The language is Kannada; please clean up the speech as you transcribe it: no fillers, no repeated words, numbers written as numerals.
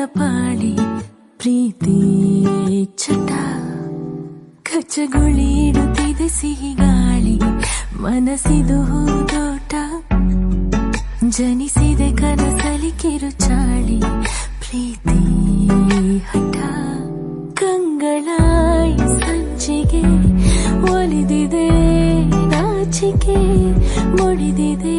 ಪಾಳಿ ಪ್ರೀತಿ ಚಟ ಕಚ್ಚಗುಳಿ ಇಡುತ್ತಿದೆ ಸಿಹಿ ಗಾಳಿ ಮನಸ್ಸಿದು ಹೂದೋಟ ಜನಿಸಿದೆ ಕನಸಲಿ ಕಿರುಚಾಳಿ ಪ್ರೀತಿ ಹಠ ಕಂಗಳಾಯಿ ಸಂಚಿಗೆ ಒಲಿದಿದೆ ನಾಚಿಕೆ ಮುಡಿದಿದೆ